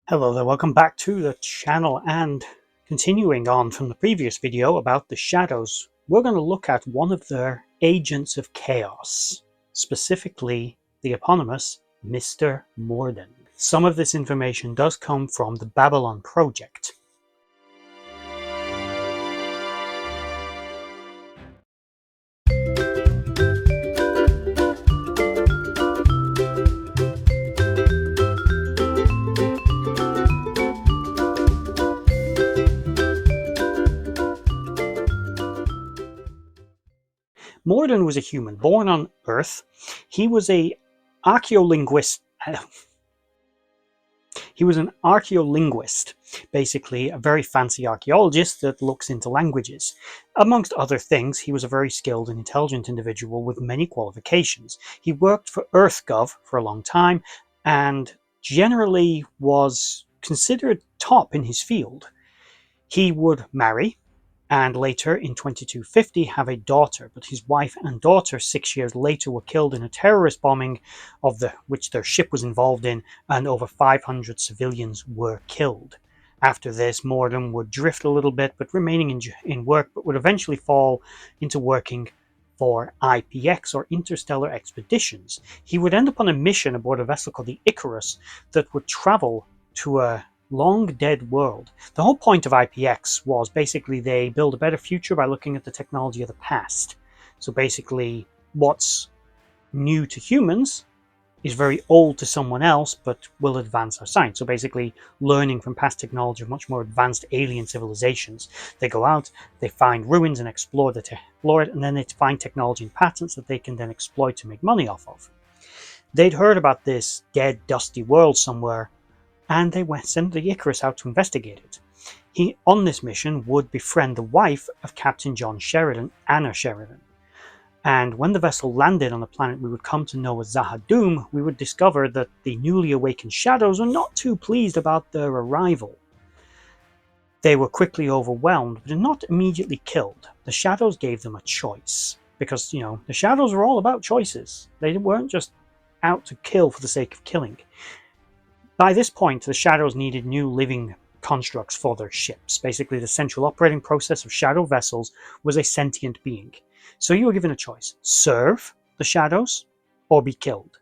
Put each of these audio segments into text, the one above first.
Hello there, welcome back to the channel, and continuing on from the previous video about the shadows, we're going to look at one of their agents of chaos, specifically the eponymous Mr. Morden. Some of this information does come from the Babylon Project. Morden was a human born on Earth. He was a archaeolinguist. He was an archaeolinguist, basically a very fancy archaeologist that looks into languages. Amongst other things, he was a very skilled and intelligent individual with many qualifications. He worked for EarthGov for a long time and generally was considered top in his field. He would marry and later in 2250 have a daughter, but his wife and daughter 6 years later were killed in a terrorist bombing of which their ship was involved in, and over 500 civilians were killed. After this, Morden would drift a little bit, but remaining in work, but would eventually fall into working for IPX, or Interstellar Expeditions. He would end up on a mission aboard a vessel called the Icarus that would travel to a long dead world. The whole point of IPX was basically they build a better future by looking at the technology of the past. So basically what's new to humans is very old to someone else, but will advance our science. So basically learning from past technology of much more advanced alien civilizations. They go out, they find ruins and explore it, and then they find technology and patents that they can then exploit to make money off of. They'd heard about this dead, dusty world somewhere, and they sent the Icarus out to investigate it. He, on this mission, would befriend the wife of Captain John Sheridan, Anna Sheridan. And when the vessel landed on the planet we would come to know as Zahadum, we would discover that the newly awakened shadows were not too pleased about their arrival. They were quickly overwhelmed, but not immediately killed. The shadows gave them a choice, because, the shadows were all about choices. They weren't just out to kill for the sake of killing. By this point, the shadows needed new living constructs for their ships. Basically, the central operating process of shadow vessels was a sentient being. So you were given a choice: serve the shadows or be killed.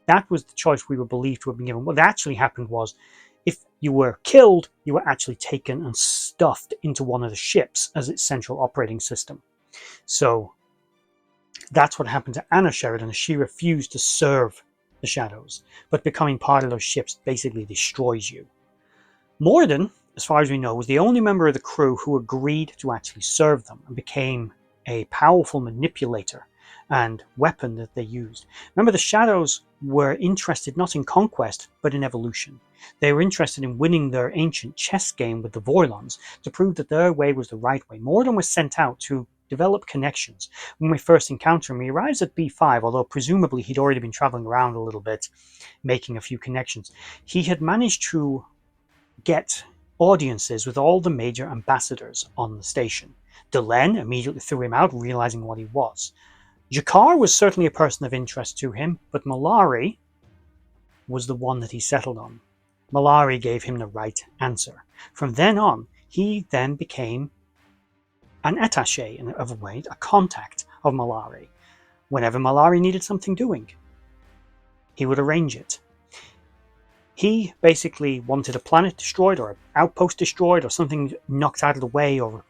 That was the choice we were believed to have been given. What actually happened was, if you were killed, you were actually taken and stuffed into one of the ships as its central operating system. So that's what happened to Anna Sheridan. She refused to serve the shadows, but becoming part of those ships basically destroys you. Morden, as far as we know, was the only member of the crew who agreed to actually serve them and became a powerful manipulator and weapon that they used. Remember, the shadows were interested not in conquest but in evolution. They were interested in winning their ancient chess game with the Vorlons to prove that their way was the right way. Morden was sent out to develop connections. When we first encounter him, he arrives at B5, although presumably he'd already been traveling around a little bit, making a few connections. He had managed to get audiences with all the major ambassadors on the station. Delenn immediately threw him out, realizing what he was. Jakar was certainly a person of interest to him, but Malari was the one that he settled on. Malari gave him the right answer. From then on, he then became an attaché, in a way, a contact of Malari. Whenever Malari needed something doing, he would arrange it. He basically wanted a planet destroyed, or an outpost destroyed, or something knocked out of the way, or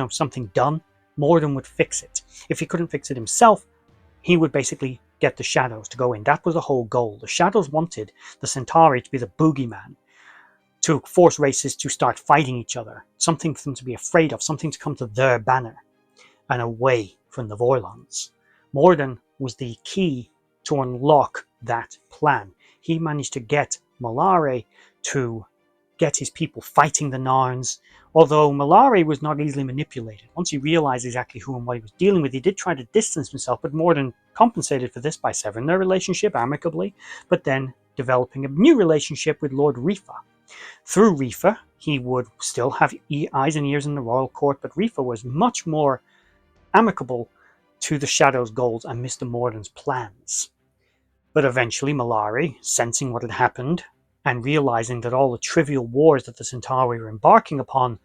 something done. Morden would fix it. If he couldn't fix it himself, he would basically get the shadows to go in. That was the whole goal. The shadows wanted the Centauri to be the boogeyman, to force races to start fighting each other, something for them to be afraid of, something to come to their banner, and away from the Vorlons. Morden was the key to unlock that plan. He managed to get Malari to get his people fighting the Narns, although Malari was not easily manipulated. Once he realized exactly who and what he was dealing with, he did try to distance himself, but Morden compensated for this by severing their relationship amicably, but then developing a new relationship with Lord Rifa. Through Rifa, he would still have eyes and ears in the royal court, but Rifa was much more amicable to the Shadow's goals and Mr. Morden's plans. But eventually Malari, sensing what had happened, and realizing that all the trivial wars that the Centauri were embarking upon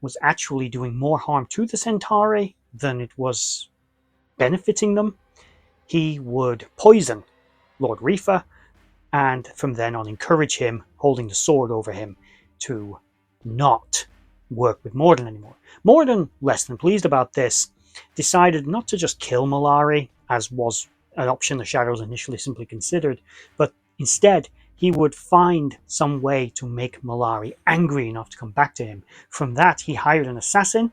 was actually doing more harm to the Centauri than it was benefiting them, he would poison Lord Rifa and from then on encourage him, holding the sword over him, to not work with Morden anymore. Morden, less than pleased about this, decided not to just kill Malari, as was an option the Shadows initially simply considered, but instead he would find some way to make Malari angry enough to come back to him. From that, he hired an assassin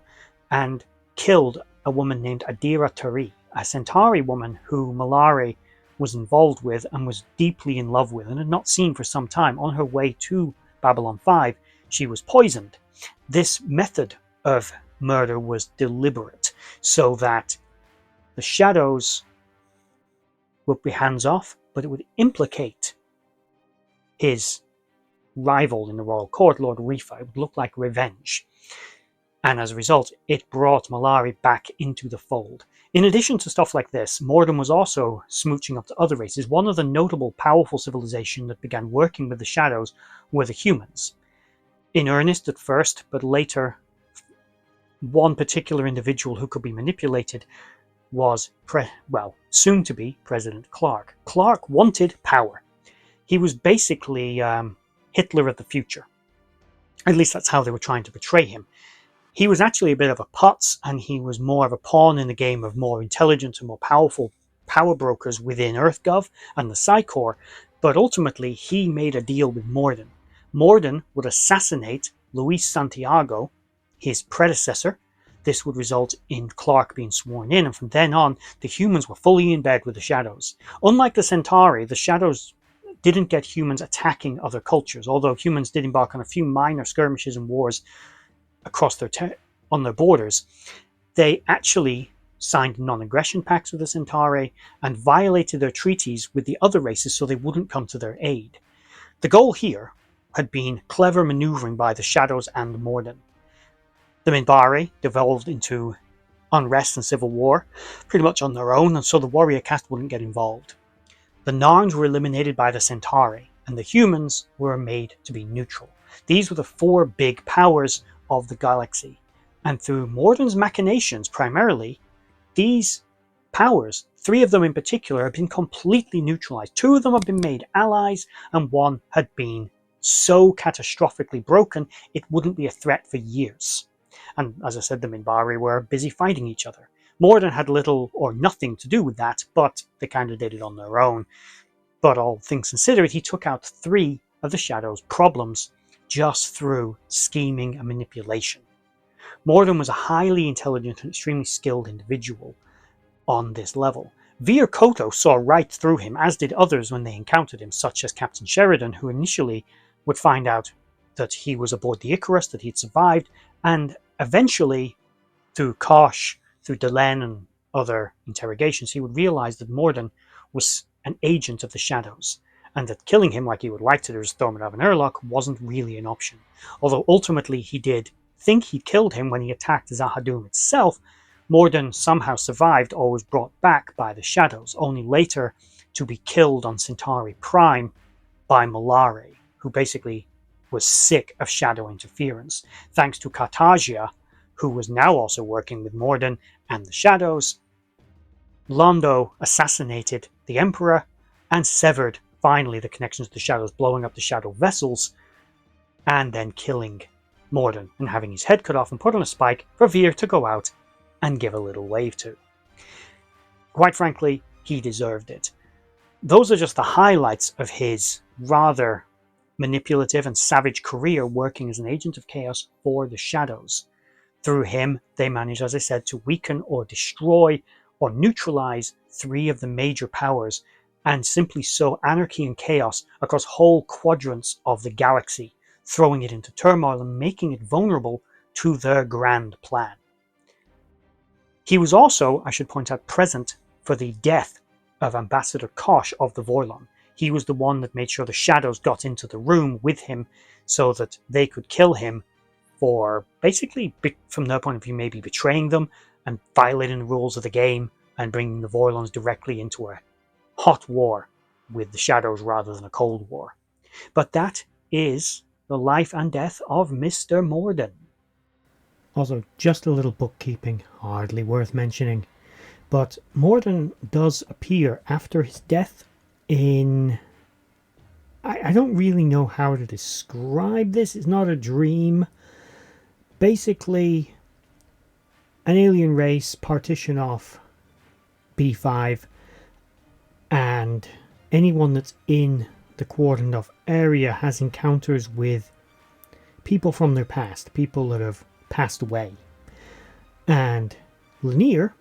and killed a woman named Adira Tari, a Centauri woman who Malari was involved with and was deeply in love with and had not seen for some time. On her way to Babylon 5, she was poisoned. This method of murder was deliberate so that the Shadows would be hands off, but it would implicate his rival in the royal court, Lord Rifa. It would look like revenge. And as a result, it brought Malari back into the fold. In addition to stuff like this, Morden was also smooching up to other races. One of the notable powerful civilization that began working with the Shadows were the humans. In earnest at first, but later, one particular individual who could be manipulated was, soon to be President Clark. Clark wanted power. He was basically Hitler of the future. At least that's how they were trying to portray him. He was actually a bit of a putz, and he was more of a pawn in the game of more intelligent and more powerful power brokers within EarthGov and the Psi Corps, but ultimately he made a deal with Morden. Morden would assassinate Luis Santiago, his predecessor. This would result in Clark being sworn in, and from then on, the humans were fully in bed with the Shadows. Unlike the Centauri, the Shadows didn't get humans attacking other cultures, although humans did embark on a few minor skirmishes and wars across on their borders. They actually signed non-aggression pacts with the Centauri and violated their treaties with the other races so they wouldn't come to their aid. The goal here had been clever maneuvering by the Shadows and Morden. The Minbari devolved into unrest and civil war pretty much on their own, and so the warrior caste wouldn't get involved. The Narns were eliminated by the Centauri, and the humans were made to be neutral. These were the four big powers of the galaxy, and through Morden's machinations primarily, these powers, three of them in particular, have been completely neutralized. Two of them have been made allies, and one had been so catastrophically broken it wouldn't be a threat for years. And as I said, the Minbari were busy fighting each other. Morden had little or nothing to do with that, but they kind of did it on their own. But all things considered, he took out three of the Shadows' problems just through scheming and manipulation. Morden was a highly intelligent and extremely skilled individual on this level. Vir Koto saw right through him, as did others when they encountered him, such as Captain Sheridan, who initially would find out that he was aboard the Icarus, that he'd survived, and eventually, through Kosh, through Delenn and other interrogations, he would realize that Morden was an agent of the Shadows, and that killing him like he would like to do as Thormund of an Urlok wasn't really an option. Although ultimately he did think he'd killed him when he attacked Zahadum itself, Morden somehow survived or was brought back by the Shadows, only later to be killed on Centauri Prime by Malari, who basically was sick of Shadow interference. Thanks to Cartagia, who was now also working with Morden and the Shadows, Londo assassinated the Emperor and severed finally the connections to the Shadows, blowing up the Shadow vessels and then killing Morden and having his head cut off and put on a spike for Vir to go out and give a little wave to. Quite frankly, he deserved it. Those are just the highlights of his rather manipulative and savage career working as an agent of chaos for the Shadows. Through him, they managed, as I said, to weaken or destroy or neutralize three of the major powers and simply sow anarchy and chaos across whole quadrants of the galaxy, throwing it into turmoil and making it vulnerable to their grand plan. He was also, I should point out, present for the death of Ambassador Kosh of the Vorlon. He was the one that made sure the Shadows got into the room with him so that they could kill him for basically, from their point of view, maybe betraying them and violating the rules of the game and bringing the Vorlons directly into a hot war with the Shadows rather than a cold war. But that is the life and death of Mr. Morden. Also, just a little bookkeeping, hardly worth mentioning. But Morden does appear after his death in... I don't really know how to describe this. It's not a dream. Basically, an alien race partition off B5, and anyone that's in the cordoned off area has encounters with people from their past, people that have passed away. And Lanier,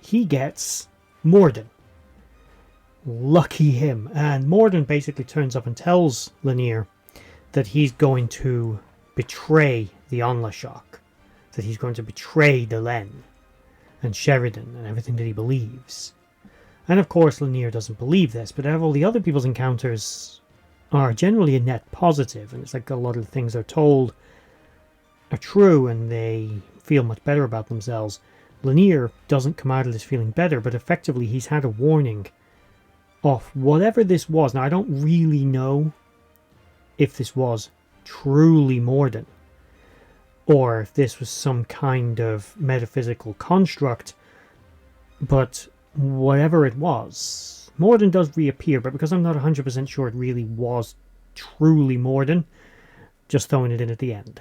he gets Morden. Lucky him. And Morden basically turns up and tells Lanier that he's going to betray the Onlashok, that he's going to betray Delenn and Sheridan and everything that he believes. And of course Lanier doesn't believe this, but all the other people's encounters are generally a net positive, and it's like a lot of the things they're told are true and they feel much better about themselves. Lanier doesn't come out of this feeling better, but effectively he's had a warning of whatever this was. Now I don't really know if this was truly Morden, or if this was some kind of metaphysical construct, but whatever it was, Morden does reappear, but because I'm not 100% sure it really was truly Morden, just throwing it in at the end.